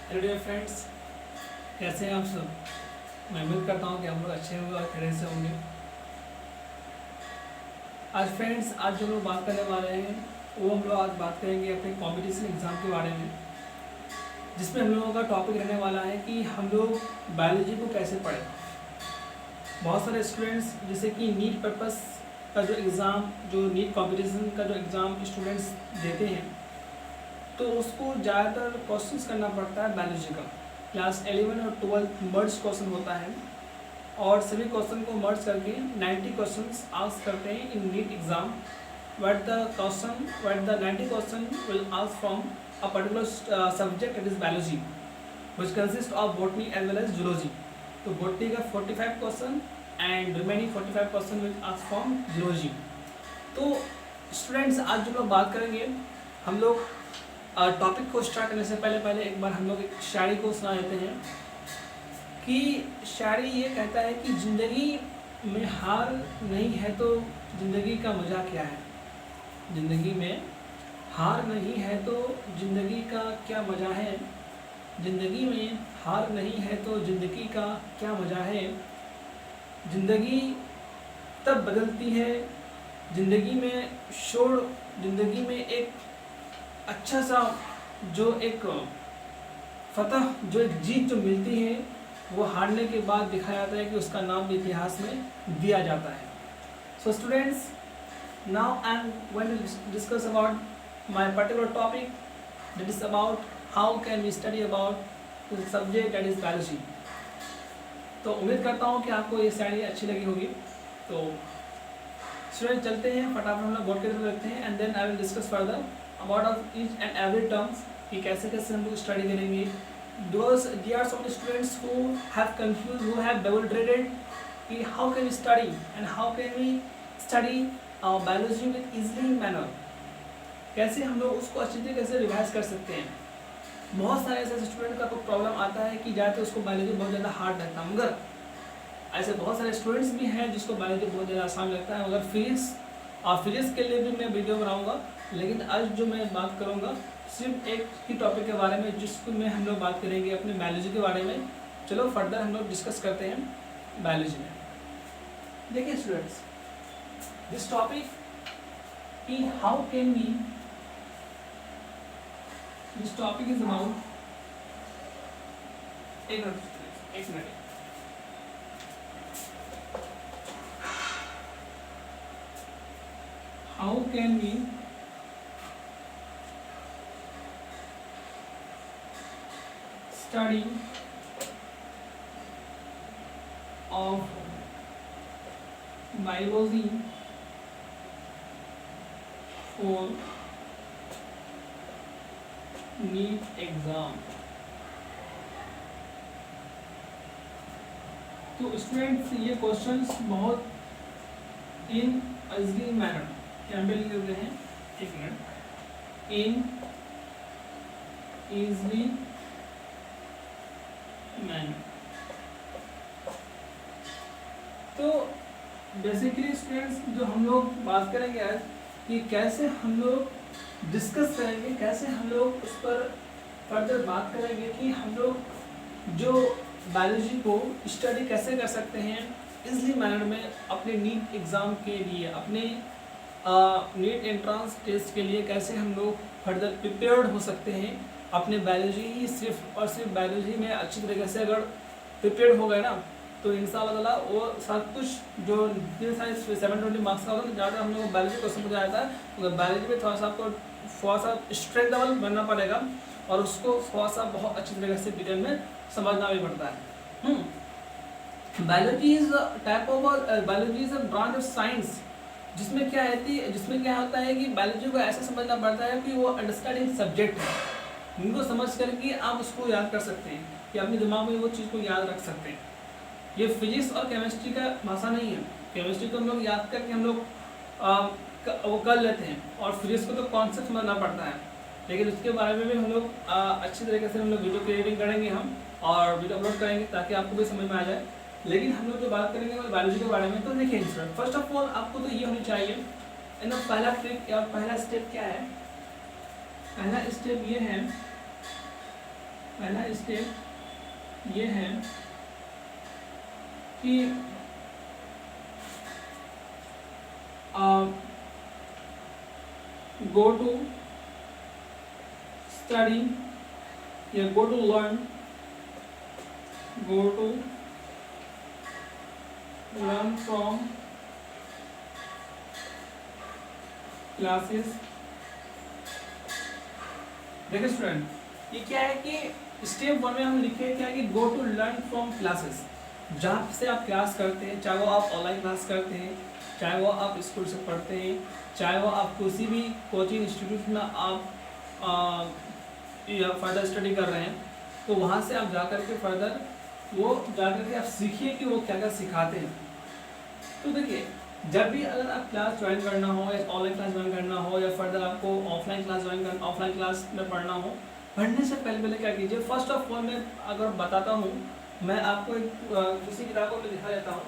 Hello dear friends, कैसे हैं आप सब। मैं उम्मीद करता हूँ कि हम लोग अच्छे होंगे और खैरियत से होंगे। आज फ्रेंड्स, आज जो हम लोग बात करने वाले हैं वो हम लोग आज बात करेंगे अपने कॉम्पिटिशन एग्ज़ाम के बारे में, जिसमें हम लोगों का टॉपिक रहने वाला है कि हम लोग बायोलॉजी को कैसे पढ़ें। बहुत सारे स्टूडेंट्स जैसे कि नीट पर्पस का जो एग्ज़ाम, जो नीट कॉम्पिटिशन का जो एग्ज़ाम स्टूडेंट्स देते हैं, तो उसको ज़्यादातर क्वेश्चंस करना पड़ता है बायोलॉजी का। क्लास 11 और 12 मर्ज क्वेश्चन होता है और सभी क्वेश्चन को मर्ज करके 90 क्वेश्चंस आस्क करते हैं in NEET exam. But the 90 question will ask from a particular subject, it is biology, which consist of botany as well as zoology. तो बॉटनी का 45 question and remaining 45 question will ask from zoology. तो students, आज जो लोग बात करेंगे, हम लोग टॉपिक को स्टार्ट करने से पहले एक बार हम लोग एक शायरी को सुना देते हैं कि शायरी ये कहता है कि ज़िंदगी में हार नहीं है तो ज़िंदगी का मज़ा क्या है। ज़िंदगी में हार नहीं है तो ज़िंदगी का क्या मज़ा है। ज़िंदगी में हार नहीं है तो ज़िंदगी का क्या मज़ा है। ज़िंदगी तब बदलती है, ज़िंदगी में शोर, ज़िंदगी में एक अच्छा सा जो एक फतह, जो एक जीत जो मिलती है, वो हारने के बाद दिखाया जाता है कि उसका नाम इतिहास में दिया जाता है। So students, now I am going to discuss about my particular topic, that is about how can we study about the subject that is biology. तो उम्मीद करता हूँ कि आपको ये शायरी अच्छी लगी होगी। तो स्टूडेंट, चलते हैं फटाफट, हम लोग बोर्ड के तरफ रखते हैं and then I will discuss further about of each and every terms कि कैसे कैसे हम लोग स्टडी करेंगे। There are so many students who have confused, who have bewildered कि how can we study and how can we study biology with easy manner। कैसे हम लोग उसको अच्छी तरीके से रिवाइज कर सकते हैं। बहुत सारे ऐसे स्टूडेंट का कोई प्रॉब्लम आता है कि जाते उसको बायोलॉजी बहुत ज़्यादा हार्ड लगता है, मगर ऐसे बहुत सारे स्टूडेंट्स भी हैं जिसको बायोलॉजी बहुत ज़्यादा आसान लगता है। मगर फिजिक्स के लिए भी मैं वीडियो बनाऊँगा, लेकिन आज जो मैं बात करूँगा सिर्फ एक ही टॉपिक के बारे में, जिसको में हम लोग बात करेंगे अपने बायोलॉजी के बारे में। चलो फर्दर हम लोग डिस्कस करते हैं बायोलॉजी में। देखिए स्टूडेंट्स, दिस टॉपिक कि how can we, this topic is about, एक minute, how can we study of biology for NEET exam। तो स्टूडेंट्स, ये क्वेश्चंस बहुत इन इजली मैनर, क्या हम लिख देते हैं, एक मिनट, इन इजली मैनर। तो बेसिकली स्टूडेंट्स, जो हम लोग बात करेंगे आज कि कैसे हम लोग डिस्कस करेंगे, कैसे हम लोग उस पर फर्दर बात करेंगे कि हम लोग जो बायोलॉजी को स्टडी कैसे कर सकते हैं इजली मैनर में अपने नीट एग्ज़ाम के लिए, अपने नीट एंट्रेंस टेस्ट के लिए कैसे हम लोग फर्दर प्रिपेयर्ड हो सकते हैं। अपने बायोलॉजी, सिर्फ और सिर्फ बायोलॉजी में अच्छी तरीके से अगर प्रिपेयर्ड हो गए ना, तो इंशाअल्लाह वो सब कुछ जो 720 मार्क्स का होगा, ज़्यादा हम लोग बायोलॉजी क्वेश्चन हो जाता है। तो बायोलॉजी में थोड़ा सा आपको थोड़ा सा स्ट्रेंथ लेवल बनना पड़ेगा और उसको थोड़ा सा बहुत अच्छी तरीके से डिटेल में समझना भी पड़ता है। Biology is type of, biology is a branch of science, जिसमें क्या होता है कि बायोलॉजी को ऐसा समझना पड़ता है कि वो अंडरस्टैंडिंग सब्जेक्ट है, उनको समझ करके आप उसको याद कर सकते हैं, कि अपने दिमाग में वो चीज़ को याद रख सकते हैं। ये फिजिक्स और केमिस्ट्री का भाषा नहीं है। केमिस्ट्री तो हम लोग याद करके हम लोग वो कर लेते हैं, और फिजिक्स को तो कॉन्सेप्ट समझना पड़ता है, लेकिन उसके बारे में भी हम लोग अच्छी तरीके से हम लोग वीडियो क्रिएटिंग करेंगे हम, और वीडियो अपलोड करेंगे ताकि आपको भी समझ में आ जाए। लेकिन हम लोग जो बात करेंगे बायोलॉजी के बारे में, तो देखिए फर्स्ट ऑफ ऑल आपको तो ये होनी चाहिए, पहला ट्रिक या पहला स्टेप क्या है, पहला स्टेप ये है पहला स्टेप ये है कि go to study या go to learn from classes। देखिए स्टूडेंट, ये क्या है कि स्टेप 1 में हम लिखे क्या है कि go to learn from classes. जहाँ से आप क्लास करते हैं, चाहे वो आप ऑनलाइन क्लास करते हैं, चाहे वो आप स्कूल से पढ़ते हैं, चाहे वो आप किसी भी कोचिंग इंस्टीट्यूट में आप या फर्दर स्टडी कर रहे हैं, तो वहाँ से आप जा कर के फर्दर वो जा कर के आप सीखिए कि वो क्या क्या सिखाते हैं। तो देखिए, जब भी अगर आप क्लास ज्वाइन करना हो या ऑनलाइन क्लास ज्वाइन करना हो या फर्दर आपको ऑफलाइन क्लास में पढ़ना हो, पढ़ने से पहले क्या कीजिए, फर्स्ट ऑफ ऑल मैं अगर बताता हूँ, मैं आपको एक किसी किताब को दिखा देता हूँ।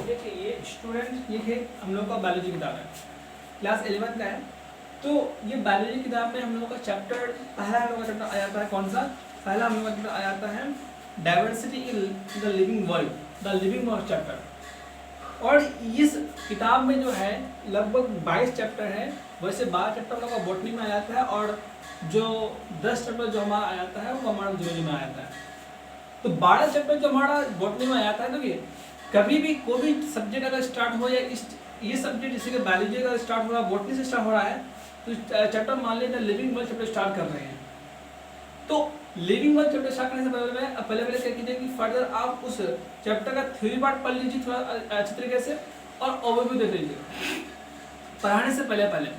देखिए, ये स्टूडेंट, ये है हम लोग का बायोलॉजी किताब है, क्लास 11 का है। तो ये बायोलॉजी किताब में हम लोगों का चैप्टर, पहला हम लोग का चैप्टर आ जाता है कौन सा? पहला हम लोग का चैप्टर आ जाता है diversity in the living world, the living world chapter. और इस किताब में जो है लगभग 22 चैप्टर है। वैसे 12 चैप्टर हम लोग का बॉटनी में आ जाता है और जो 10 चैप्टर जो हमारा आ जाता है वो हमारा जूलॉजी में आ जाता है। तो 12 चैप्टर जो हमारा बॉटनी में आ जाता है, तो ये कभी भी कोई भी सब्जेक्ट अगर स्टार्ट हो या ये सब्जेक्ट जैसे कि बायोलॉजी अगर स्टार्ट हो रहा है, बॉटनी से स्टार्ट हो रहा है, तो चैप्टर मान लीजिए लिविंग वर्ल्ड चैप्टर स्टार्ट कर रहे हैं। तो लिविंग वर्ल्ड चैप्टर स्टार्ट करने से पहले क्या कीजिए कि फर्दर आप उस चैप्टर का थ्योरी पार्ट पढ़ लीजिए थोड़ा अच्छी तरीके से और ओवरव्यू देख लीजिए पढ़ाने से पहले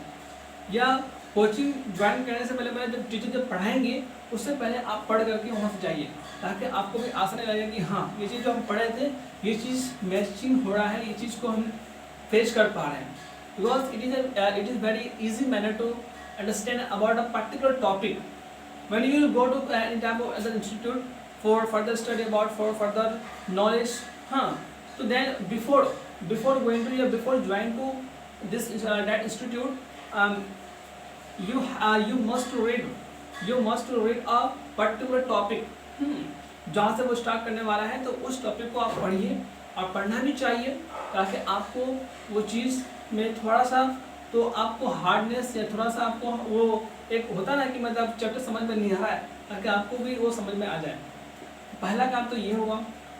या कोचिंग ज्वाइन करने से पहले जब टीचर जब पढ़ाएंगे उससे पहले आप पढ़ करके वहाँ से जाइए, ताकि आपको भी आसानी लगे कि हाँ, ये चीज़ जो हम पढ़े थे ये चीज़ मैचिंग हो रहा है, ये चीज़ को हम फेस कर पा रहे हैं। Because it is very easy manner to understand about a particular topic when you will go to any type of other institute for further study about for further knowledge, so then before going to before join to this that institute, you must read a particular topic। जहाँ से वो start करने वाला है तो उस topic को आप पढ़िए और पढ़ना भी चाहिए, ताकि आपको वो चीज़ में थोड़ा सा तो आपको हार्डनेस या थोड़ा सा आपको वो एक होता ना कि मतलब चैप्टर समझ में नहीं आ रहा है, ताकि आपको भी वो समझ में आ जाए। पहला काम तो ये होगा।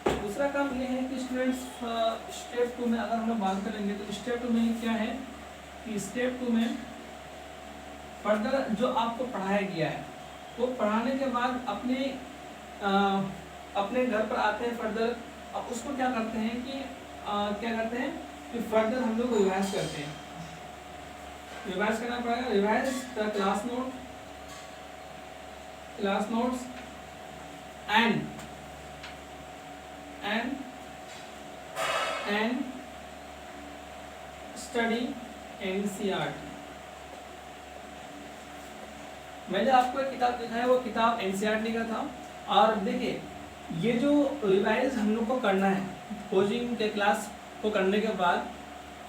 दूसरा काम ये है कि स्टूडेंट्स स्टेप 2 में अगर हम लोग बात करेंगे तो स्टेप 2 में क्या है कि स्टेप 2 में फर्दर जो आपको पढ़ाया गया है वो पढ़ाने के बाद अपने घर पर आते हैं फर्दर, अब उसको क्या करते हैं कि फर्दर हम लोग रिवाइज करते हैं। रिवाइज करना पड़ेगा, revise the class notes and study NCERT. मैंने आपको एक किताब दिखाया, वो किताब एनसीईआरटी का था। और देखिए, ये जो रिवाइज हम लोग को करना है कोचिंग के क्लास को करने के बाद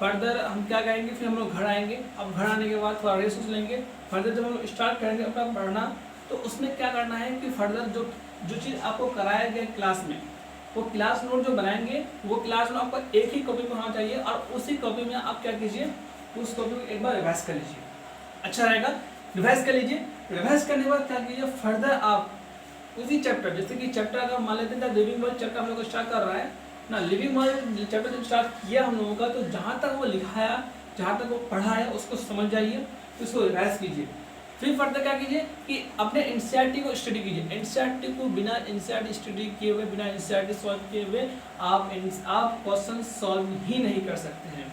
फर्दर हम क्या करेंगे, फिर हम लोग घर आएंगे। अब घर आने के बाद थोड़ा रेस्ट लेंगे, फर्दर जब हम लोग स्टार्ट करेंगे अपना पढ़ना, तो उसमें क्या करना है कि फर्दर जो चीज़ आपको कराया गया क्लास में, वो क्लास नोट जो बनाएंगे वो क्लास नोट आपको एक ही कॉपी में होना चाहिए, और उसी कॉपी में आप क्या कीजिए, उस कॉपी को एक बार रिवाइज कर लीजिए। अच्छा रहेगा, रिवाइज कर लीजिए। रिवाइज करने के बाद क्या कीजिए, फर्दर आप उसी चैप्टर, जैसे कि चैप्टर अगर मान लेते हैं लिविंग वर्ल्ड चैप्टर हम लोग स्टार्ट कर रहा है ना, लिविंग वर्ल्ड चैप्टर जब स्टार्ट किया हम लोगों का, तो जहाँ तक वो लिखाया, जहाँ तक वो पढ़ा है उसको समझ जाइए, उसको रिवाइज कीजिए। फिर फर्दर क्या कीजिए कि अपने एनसीईआरटी को स्टडी कीजिए। एनसीईआरटी को बिना एनसीईआरटी स्टडी किए हुए, बिना एनसीईआरटी सॉल्व किए हुए आप क्वेश्चन सॉल्व ही नहीं कर सकते हैं।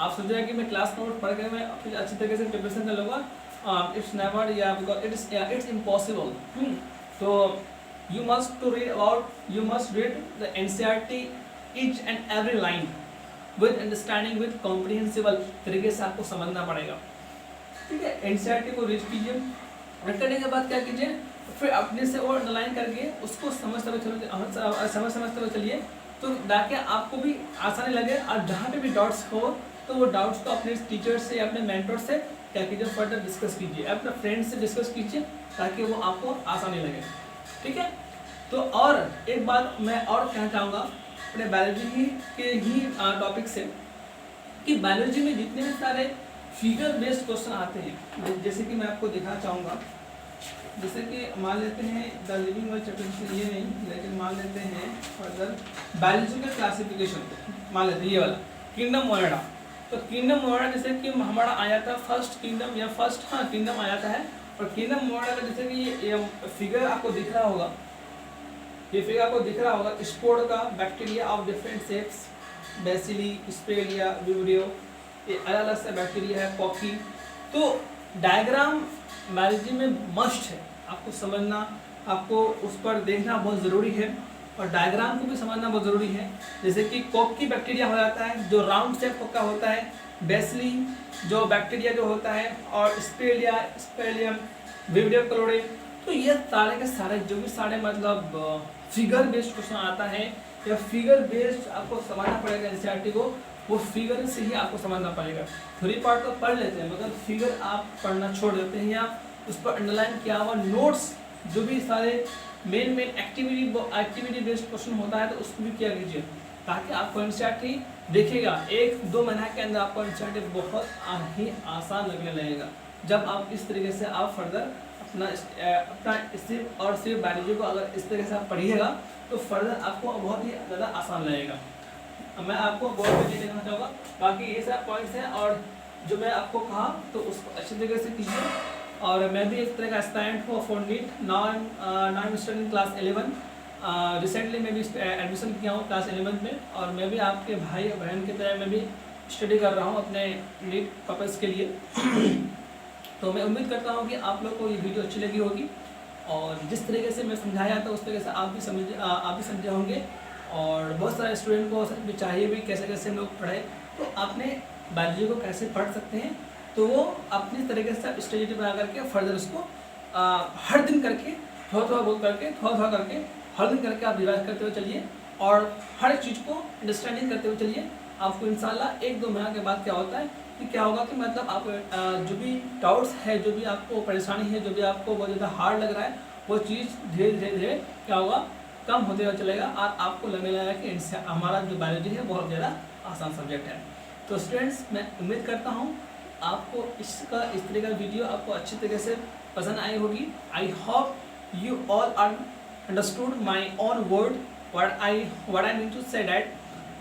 आप सोचिए कि मैं क्लास नोट पढ़ के मैं फिर अच्छी तरीके से प्रिपरेशन कर लूँगा, इट्स नेवर, या बिकॉज इट्स इम्पॉसिबल। तो you must read the NCERT each and every line with understanding, with comprehensible तरीके से आपको समझना पड़ेगा। ठीक है, NCERT को रीड कीजिए। रीड करने के बाद क्या कीजिए, फिर अपने से और अंडरलाइन करके उसको समझते हुए चलिए, तो ताकि आपको भी आसानी लगे। और जहाँ पे भी डाउट्स हो तो वो डाउट्स को अपने टीचर से या अपने मेंटर से क्या कीजिए, फर्दर डिस्कस कीजिए, अपने फ्रेंड से डिस्कस कीजिए, ताकि वो आपको आसानी लगे। ठीक है। तो और एक बात मैं और कहना चाहूँगा अपने बायोलॉजी के ही टॉपिक से, कि बायोलॉजी में जितने भी सारे फिगर बेस्ड क्वेश्चन आते हैं, जैसे कि मैं आपको दिखाना चाहूँगा, जैसे कि मान लेते हैं द लिविंग वर्ल्ड चैप्टर, ये नहीं लेकिन मान लेते हैं फर्दर बायोलॉजिकल क्लासिफिकेशन, मान लेते हैं ये वाला किंगडम मोनेडा। तो किंगडम मोनेडा जैसे कि हमारा आया था फर्स्ट किंगडम या फर्स्ट किंगडम आया था है, और किंगडम मोनेडा का जैसे कि ये फिगर आपको दिख रहा होगा, ये फिगर आपको दिख रहा होगा, स्पोर का bacteria of different shapes, bacilli, spirilla, vibrio, ये अलग अलग से बैक्टीरिया है, कॉकी। तो डायग्राम बायोलॉजी में मस्ट है, आपको समझना, आपको उस पर देखना बहुत ज़रूरी है, और डायग्राम को भी समझना बहुत ज़रूरी है। जैसे कि कॉकी बैक्टीरिया हो जाता है जो राउंड शेप का होता है, बेसिली जो बैक्टीरिया जो होता है, और स्पेलिया, स्पेलियम, विब्रियो क्लोरे। तो ये सारे के सारे जो भी सारे मतलब फिगर बेस्ड क्वेश्चन आता है, या फिगर बेस्ड आपको समझना पड़ेगा एनसीईआरटी को, वो फिगर से ही आपको समझना पड़ेगा। थ्योरी पार्ट तो पढ़ लेते हैं, मगर फिगर आप पढ़ना छोड़ देते हैं, या उस पर अंडरलाइन किया हुआ नोट्स जो भी सारे मेन एक्टिविटी बेस्ड क्वेश्चन होता है तो उसको भी किया कीजिए, ताकि आपको एनसीईआरटी देखेगा 1-2 महीना के अंदर आपको एनसीईआरटी बहुत ही आसान लगने लगेगा, जब आप इस तरीके से आप फर्दर अपना सिर्फ और सिर्फ बायोलॉजी को अगर इस तरीके से आप पढ़िएगा तो फर्दर आपको बहुत ही ज़्यादा आसान लगेगा। मैं आपको बहुत कुछ देखना चाहूँगा, बाकी ये सब पॉइंट्स हैं, और जो मैं आपको कहा तो उसको अच्छी तरीके से कीजिए। और मैं भी एक तरह का एस्पायरेंट हूँ for NEET, now I am studying class 11। Recently मैं भी एडमिशन किया हूँ क्लास 11 में, और मैं भी आपके भाई और बहन की तरह मैं भी स्टडी कर रहा हूँ अपने नीट पर्पज़ के लिए। तो मैं उम्मीद करता हूँ कि आप लोग को ये वीडियो अच्छी लगी होगी, और जिस तरीके से मैं समझाया था उस तरीके से आप भी समझे होंगे, और बहुत सारे स्टूडेंट को भी चाहिए भी कैसे कैसे हम लोग पढ़े, तो आपने बायोलॉजी को कैसे पढ़ सकते हैं, तो वो अपनी तरीके से स्ट्रेटजी बना करके फर्दर उसको हर दिन करके थोड़ा थोड़ा करके हर दिन करके आप रिवाइज करते हुए चलिए, और हर चीज़ को अंडरस्टैंडिंग करते हुए चलिए। आपको इंशाल्लाह 1-2 महीना के बाद क्या होता है कि क्या होगा कि मतलब आप जो भी डाउट्स है, जो भी आपको परेशानी है, जो भी आपको बहुत ज़्यादा हार्ड लग रहा है, वो चीज़ धीरे धीरे क्या होगा कम होते हुए चलेगा, और आपको लगने लगेगा कि हमारा जो बायोलॉजी है बहुत ज़्यादा आसान सब्जेक्ट है। तो स्टूडेंट्स, मैं उम्मीद करता हूँ आपको इस तरह का वीडियो आपको अच्छी तरीके से पसंद आई होगी। I hope you all are understood my own word, what I mean to say that.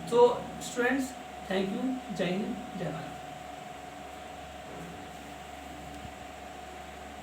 So students, thank you. जय हिंद, जय भारत।